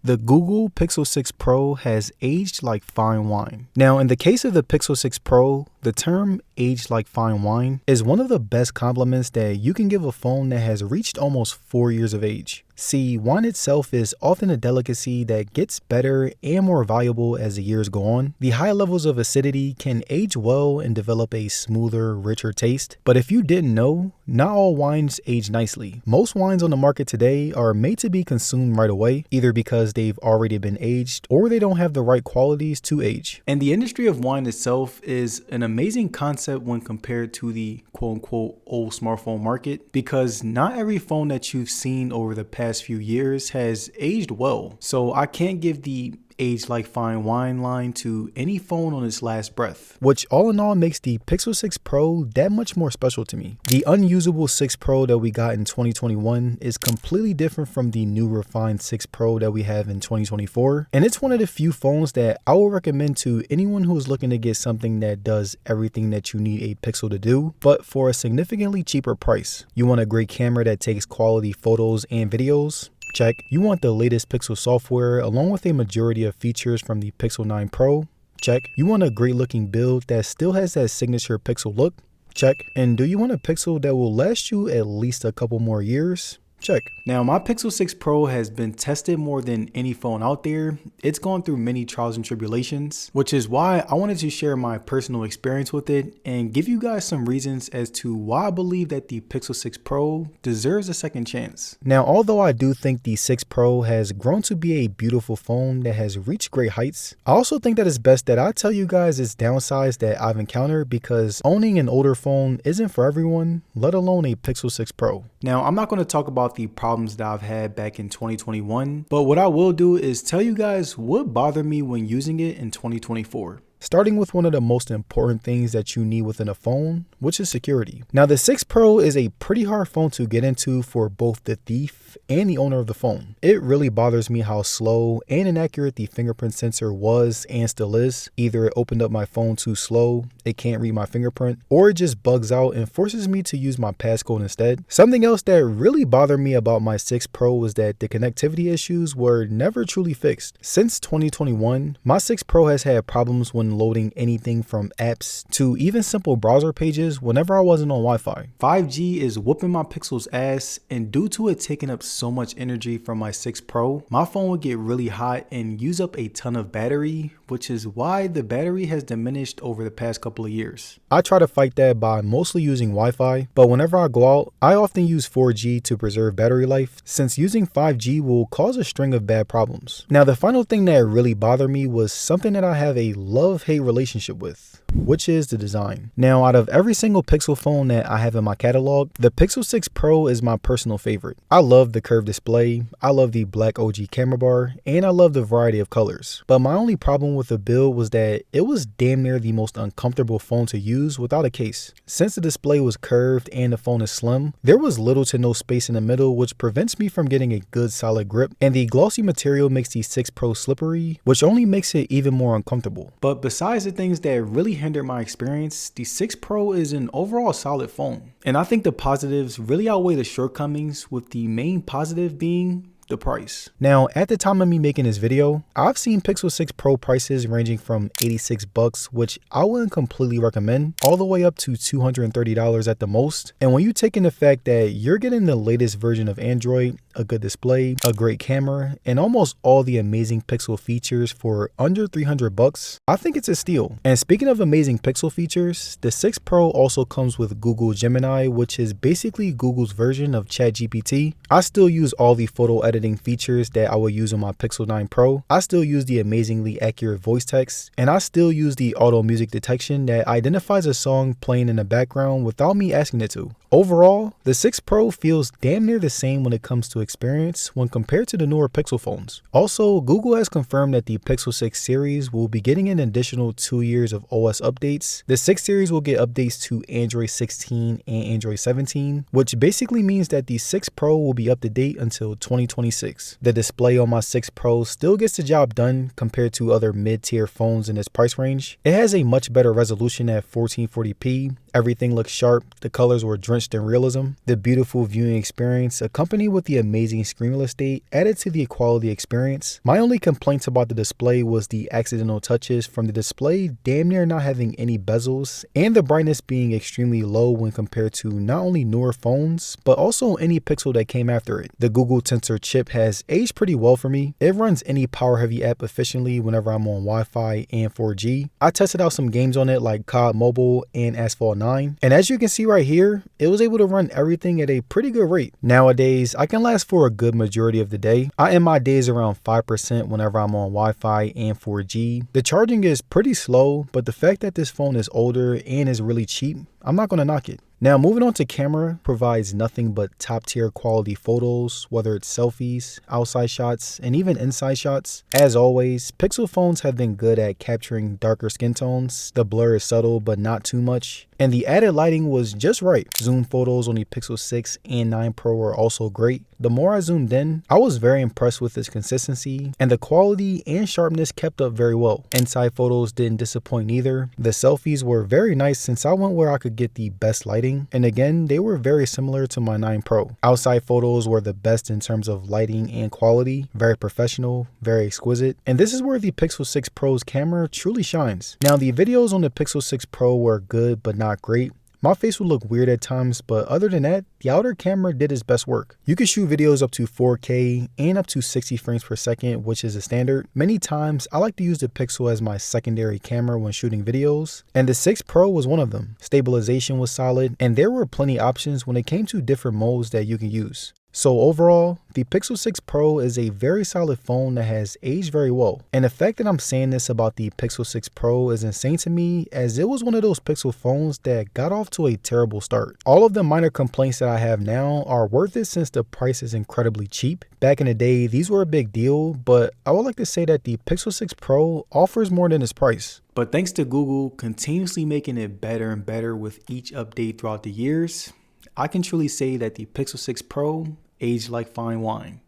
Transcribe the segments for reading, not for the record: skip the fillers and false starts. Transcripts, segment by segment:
The Google Pixel 6 Pro has aged like fine wine. Now, in the case of the Pixel 6 Pro, the term aged like fine wine is one of the best compliments that you can give a phone that has reached almost 4 years of age. See, wine itself is often a delicacy that gets better and more valuable as the years go on. The high levels of acidity can age well and develop a smoother, richer taste. But if you didn't know, not all wines age nicely. Most wines on the market today are made to be consumed right away, either because they've already been aged or they don't have the right qualities to age. And the industry of wine itself is an amazing concept when compared to the quote-unquote old smartphone market, because not every phone that you've seen over the past few years has aged well. So I can't give the aged like fine wine line to any phone on its last breath, which all in all makes the Pixel 6 Pro that much more special to me. The unusable 6 Pro that we got in 2021 is completely different from the new refined 6 Pro that we have in 2024, and it's one of the few phones that I will recommend to anyone who is looking to get something that does everything that you need a Pixel to do, but for a significantly cheaper price. You want a great camera that takes quality photos and videos? Check. You want the latest Pixel software along with a majority of features from the Pixel 9 Pro? Check. You want a great looking build that still has that signature Pixel look? Check. And do you want a Pixel that will last you at least a couple more years? Check. Now, my Pixel 6 Pro has been tested more than any phone out there. It's gone through many trials and tribulations, which is why I wanted to share my personal experience with it and give you guys some reasons as to why I believe that the Pixel 6 Pro deserves a second chance. Now, although I do think the 6 Pro has grown to be a beautiful phone that has reached great heights, I also think that it's best that I tell you guys its downsides that I've encountered, because owning an older phone isn't for everyone, let alone a Pixel 6 Pro. Now, I'm not going to talk about the problems that I've had back in 2021, but what I will do is tell you guys what bothered me when using it in 2024. Starting with one of the most important things that you need within a phone, which is security. Now, the 6 Pro is a pretty hard phone to get into for both the thief and the owner of the phone. It really bothers me how slow and inaccurate the fingerprint sensor was and still is. Either it opened up my phone too slow, it can't read my fingerprint, or it just bugs out and forces me to use my passcode instead. Something else that really bothered me about my 6 Pro was that the connectivity issues were never truly fixed. Since 2021, my 6 Pro has had problems when loading anything from apps to even simple browser pages whenever I wasn't on Wi-Fi. 5G is whooping my Pixel's ass, and due to it taking up so much energy from my 6 Pro, my phone would get really hot and use up a ton of battery, which is why the battery has diminished over the past couple of years. I try to fight that by mostly using Wi-Fi, but whenever I go out, I often use 4G to preserve battery life, since using 5G will cause a string of bad problems. Now, the final thing that really bothered me was something that I have a love-hate relationship with, which is the design. Now, out of every single Pixel phone that I have in my catalog, the Pixel 6 Pro is my personal favorite. I love the curved display, I love the black OG camera bar, and I love the variety of colors. But my only problem with the build was that it was damn near the most uncomfortable phone to use without a case. Since the display was curved and the phone is slim, there was little to no space in the middle, which prevents me from getting a good solid grip, and the glossy material makes the 6 Pro slippery, which only makes it even more uncomfortable. But besides the things that really hindered my experience, the 6 Pro is an overall solid phone. And I think the positives really outweigh the shortcomings, with the main positive being the price. Now, at the time of me making this video, I've seen Pixel 6 Pro prices ranging from $86, which I wouldn't completely recommend, all the way up to $230 at the most. And when you take in the fact that you're getting the latest version of Android, a good display, a great camera, and almost all the amazing Pixel features for under $300, I think it's a steal. And speaking of amazing Pixel features, the 6 Pro also comes with Google Gemini, which is basically Google's version of ChatGPT. I still use all the photo editing features that I will use on my Pixel 9 Pro. I still use the amazingly accurate voice text, and I still use the auto music detection that identifies a song playing in the background without me asking it to. Overall, the 6 Pro feels damn near the same when it comes to experience when compared to the newer Pixel phones. Also, Google has confirmed that the Pixel 6 series will be getting an additional 2 years of OS updates. The 6 series will get updates to Android 16 and Android 17, which basically means that the 6 Pro will be up to date until 2026. The display on my 6 Pro still gets the job done compared to other mid-tier phones in this price range. It has a much better resolution at 1440p. Everything looks sharp, the colors were drenched drenched in realism. The beautiful viewing experience, accompanied with the amazing screen real estate, added to the quality experience. My only complaints about the display was the accidental touches from the display damn near not having any bezels, and the brightness being extremely low when compared to not only newer phones, but also any Pixel that came after it. The Google Tensor chip has aged pretty well for me. It runs any power heavy app efficiently whenever I'm on Wi-Fi and 4G. I tested out some games on it like COD Mobile and Asphalt 9, and as you can see right here, it was able to run everything at a pretty good rate. Nowadays, I can last for a good majority of the day. I end my days around 5% whenever I'm on Wi-Fi and 4G. The charging is pretty slow, but the fact that this phone is older and is really cheap, I'm not going to knock it. Now moving on to camera, provides nothing but top tier quality photos, whether it's selfies, outside shots, and even inside shots. As always, Pixel phones have been good at capturing darker skin tones. The blur is subtle but not too much, and the added lighting was just right. Zoom photos on the Pixel 6 and 9 Pro were also great. The more I zoomed in, I was very impressed with its consistency, and the quality and sharpness kept up very well. Inside photos didn't disappoint either. The selfies were very nice since I went where I could get the best lighting, and again, they were very similar to my 9 Pro. Outside photos were the best in terms of lighting and quality, very professional, very exquisite, and this is where the Pixel 6 Pro's camera truly shines. Now the videos on the Pixel 6 Pro were good but not great. My face would look weird at times, but other than that, the outer camera did its best work. You can shoot videos up to 4K and up to 60 frames per second, which is a standard. Many times, I like to use the Pixel as my secondary camera when shooting videos, and the 6 Pro was one of them. Stabilization was solid, and there were plenty options when it came to different modes that you can use. So overall, the Pixel 6 Pro is a very solid phone that has aged very well. And the fact that I'm saying this about the Pixel 6 Pro is insane to me, as it was one of those Pixel phones that got off to a terrible start. All of the minor complaints that I have now are worth it since the price is incredibly cheap. Back in the day, these were a big deal, but I would like to say that the Pixel 6 Pro offers more than its price. But thanks to Google continuously making it better and better with each update throughout the years, I can truly say that the Pixel 6 Pro aged like fine wine.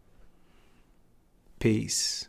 Peace.